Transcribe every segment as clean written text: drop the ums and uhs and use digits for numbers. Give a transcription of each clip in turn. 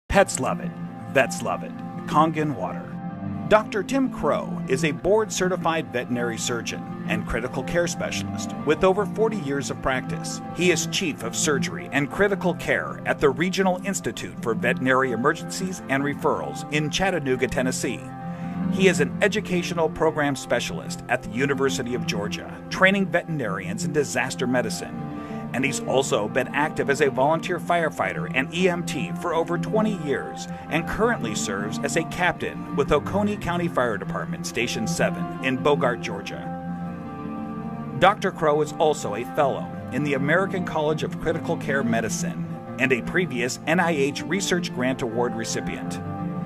Pets love it. Vets love it. Kangen water. Dr. Tim Crow is a board-certified veterinary surgeon and critical care specialist with over 40 years of practice. He is Chief of Surgery and Critical Care at the Regional Institute for Veterinary Emergencies and Referrals in Chattanooga, Tennessee. He is an educational program specialist at the University of Georgia, training veterinarians in disaster medicine. And he's also been active as a volunteer firefighter and EMT for over 20 years and currently serves as a captain with Oconee County Fire Department Station 7 in Bogart, Georgia. Dr. Crow is also a fellow in the American College of Critical Care Medicine and a previous NIH Research Grant Award recipient.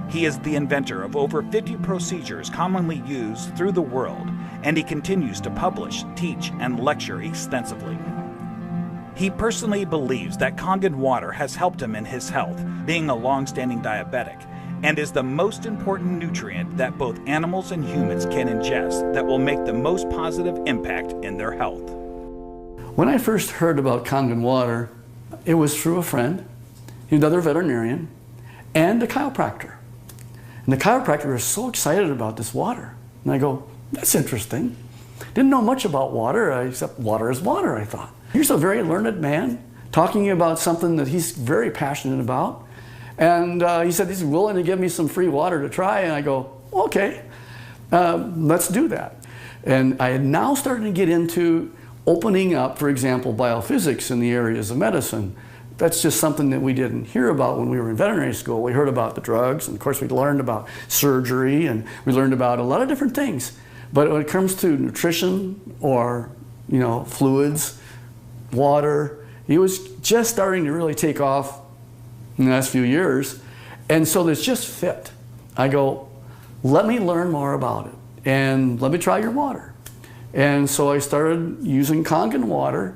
He is the inventor of over 50 procedures commonly used through the world, and he continues to publish, teach, and lecture extensively. He personally believes that Kangen water has helped him in his health, being a long-standing diabetic, and is the most important nutrient that both animals and humans can ingest that will make the most positive impact in their health. When I first heard about Kangen water, it was through a friend, another veterinarian, and a chiropractor. And the chiropractor was so excited about this water. And I go, that's interesting. Didn't know much about water, except water is water, I thought. Here's a very learned man talking about something that he's very passionate about. And he said he's willing to give me some free water to try. And I go, okay, let's do that. And I had now started to get into opening up, for example, biophysics in the areas of medicine. That's just something that we didn't hear about when we were in veterinary school. We heard about the drugs, and of course we learned about surgery, and we learned about a lot of different things. But when it comes to nutrition or, fluids, water, it was just starting to really take off in the last few years. And so this just fit. I go, let me learn more about it and let me try your water. And so I started using Kangen water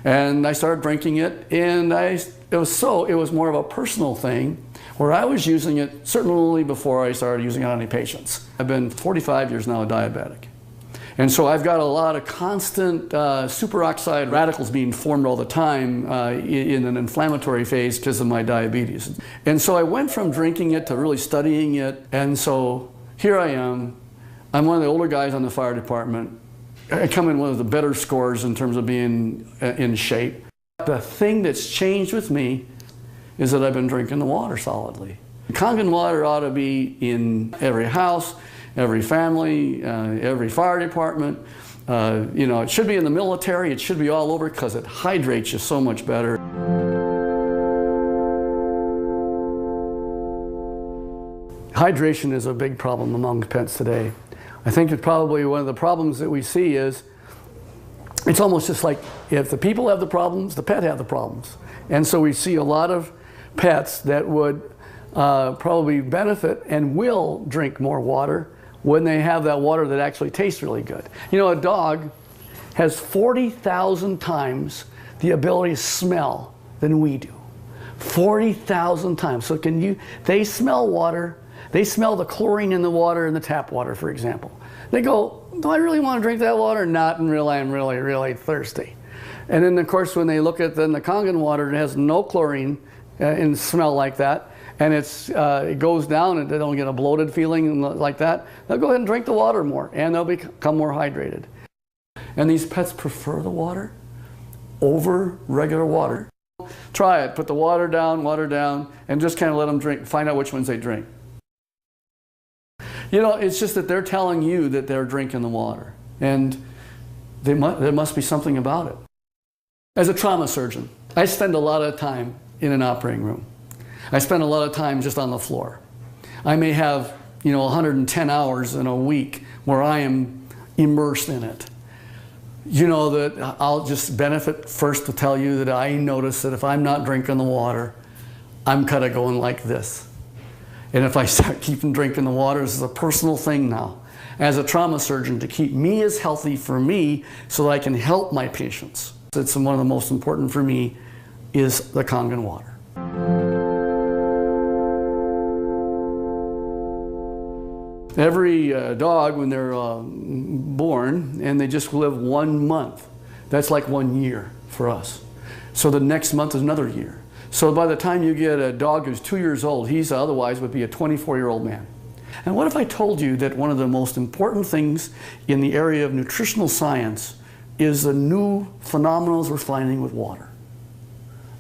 and I started drinking it, and it was more of a personal thing where I was using it certainly before I started using it on any patients. I've been 45 years now a diabetic. And so I've got a lot of constant superoxide radicals being formed all the time in an inflammatory phase because of my diabetes. And so I went from drinking it to really studying it. And so here I am. I'm one of the older guys on the fire department. I come in one of the better scores in terms of being in shape. The thing that's changed with me is that I've been drinking the water solidly. Kangen water ought to be in every house, every family, every fire department. It should be in the military. It should be all over because it hydrates you so much better. Hydration is a big problem among pets today. I think that probably one of the problems that we see is it's almost just like if the people have the problems, the pet have the problems. And so we see a lot of pets that would probably benefit and will drink more water when they have that water that actually tastes really good. A dog has 40,000 times the ability to smell than we do. 40,000 times. So they smell water, they smell the chlorine in the water in the tap water, for example. They go, do I really want to drink that water? Not until I'm really, really thirsty. And then of course when they look at the Kangen water, it has no chlorine and smell like that, and it goes down and they don't get a bloated feeling like that, they'll go ahead and drink the water more and they'll become more hydrated. And these pets prefer the water over regular water. Try it, put the water down, and just kind of let them drink, find out which ones they drink. It's just that they're telling you that they're drinking the water, and there must be something about it. As a trauma surgeon, I spend a lot of time in an operating room. I spend a lot of time just on the floor. I may have 110 hours in a week where I am immersed in it. That I'll just benefit first to tell you that I notice that if I'm not drinking the water, I'm kind of going like this. And if I start keeping drinking the water, this is a personal thing now, as a trauma surgeon, to keep me as healthy for me so that I can help my patients. It's one of the most important for me is the Kangen water. Every dog, when they're born and they just live 1 month, that's like 1 year for us. So the next month is another year. So by the time you get a dog who's 2 years old, he's otherwise would be a 24-year-old man. And what if I told you that one of the most important things in the area of nutritional science is the new phenomena we're finding with water?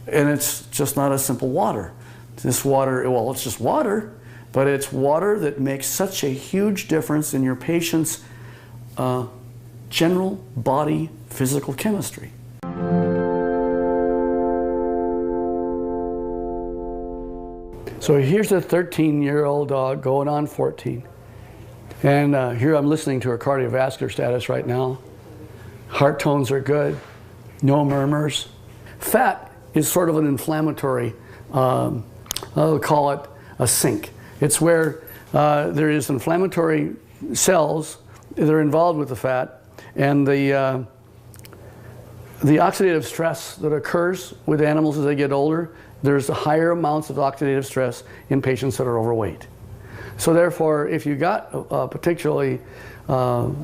And it's just not a simple water. This water, well, it's just water, but it's water that makes such a huge difference in your patient's general body physical chemistry. So here's a 13-year-old dog going on 14. And here I'm listening to her cardiovascular status right now. Heart tones are good, no murmurs. Fat is sort of an inflammatory, I'll call it a sink. It's where there is inflammatory cells that are involved with the fat, and the oxidative stress that occurs with animals as they get older, there's higher amounts of oxidative stress in patients that are overweight. So therefore, if you got a particularly tool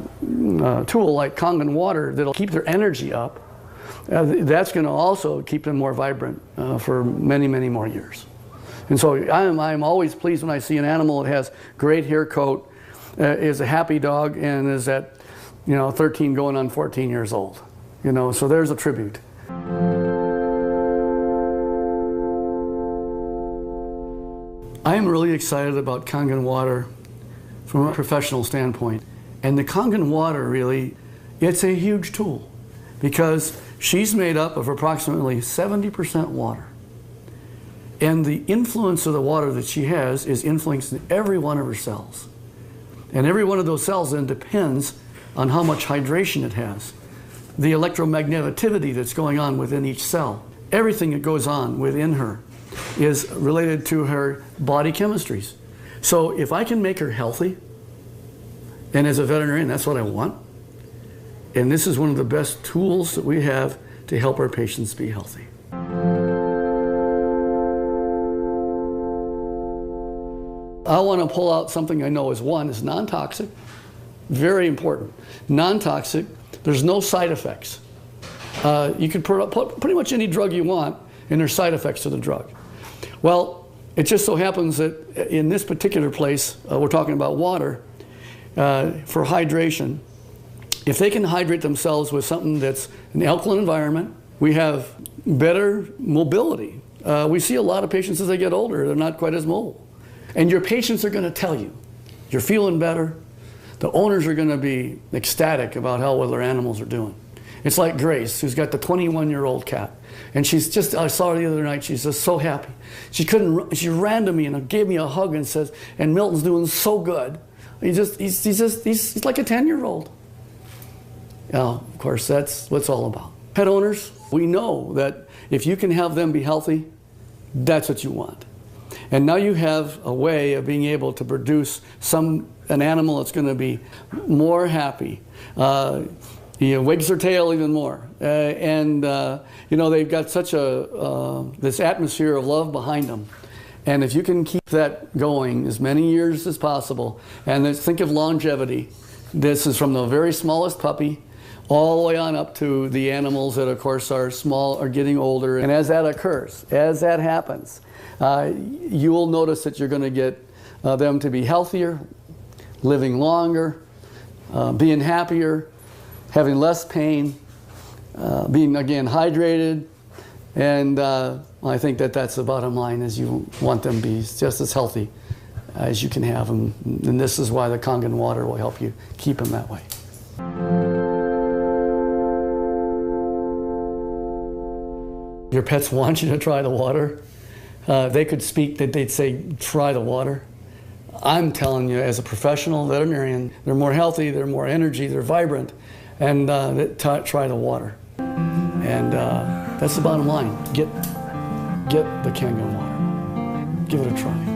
like Kangen water that'll keep their energy up, that's going to also keep them more vibrant for many, many more years. And so I'm always pleased when I see an animal that has great hair coat, is a happy dog, and is at 13 going on 14 years old. So there's a tribute. I'm really excited about Kangen water from a professional standpoint. And the Kangen water really, it's a huge tool because she's made up of approximately 70% water. And the influence of the water that she has is influencing every one of her cells. And every one of those cells then depends on how much hydration it has. The electromagnetivity that's going on within each cell. Everything that goes on within her is related to her body chemistries. So if I can make her healthy, and as a veterinarian, that's what I want, and this is one of the best tools that we have to help our patients be healthy. I want to pull out something I know is non-toxic, very important. Non-toxic, there's no side effects. You can put pretty much any drug you want, and there's side effects to the drug. Well, it just so happens that in this particular place, we're talking about water, for hydration. If they can hydrate themselves with something that's an alkaline environment, we have better mobility. We see a lot of patients as they get older, they're not quite as mobile. And your patients are going to tell you, you're feeling better. The owners are going to be ecstatic about how well their animals are doing. It's like Grace, who's got the 21-year-old cat. And she's just, I saw her the other night, she's just so happy. She ran to me and gave me a hug and says, and Milton's doing so good. He's like a 10-year-old. Of course, that's what it's all about. Pet owners, we know that if you can have them be healthy, that's what you want. And now you have a way of being able to produce an animal that's going to be more happy. Wags their tail even more. They've got such this atmosphere of love behind them. And if you can keep that going as many years as possible, and think of longevity. This is from the very smallest puppy all the way on up to the animals that, of course, are small, are getting older. And as that occurs, as that happens, you will notice that you're going to get them to be healthier, living longer, being happier, having less pain, being, again, hydrated. And I think that's the bottom line, is you want them to be just as healthy as you can have them. And this is why the Kangen water will help you keep them that way. Your pets want you to try the water. They could speak, that they'd say, try the water. I'm telling you, as a professional veterinarian, they're more healthy, they're more energy, they're vibrant, and try the water. And that's the bottom line. Get the Kangen water. Give it a try.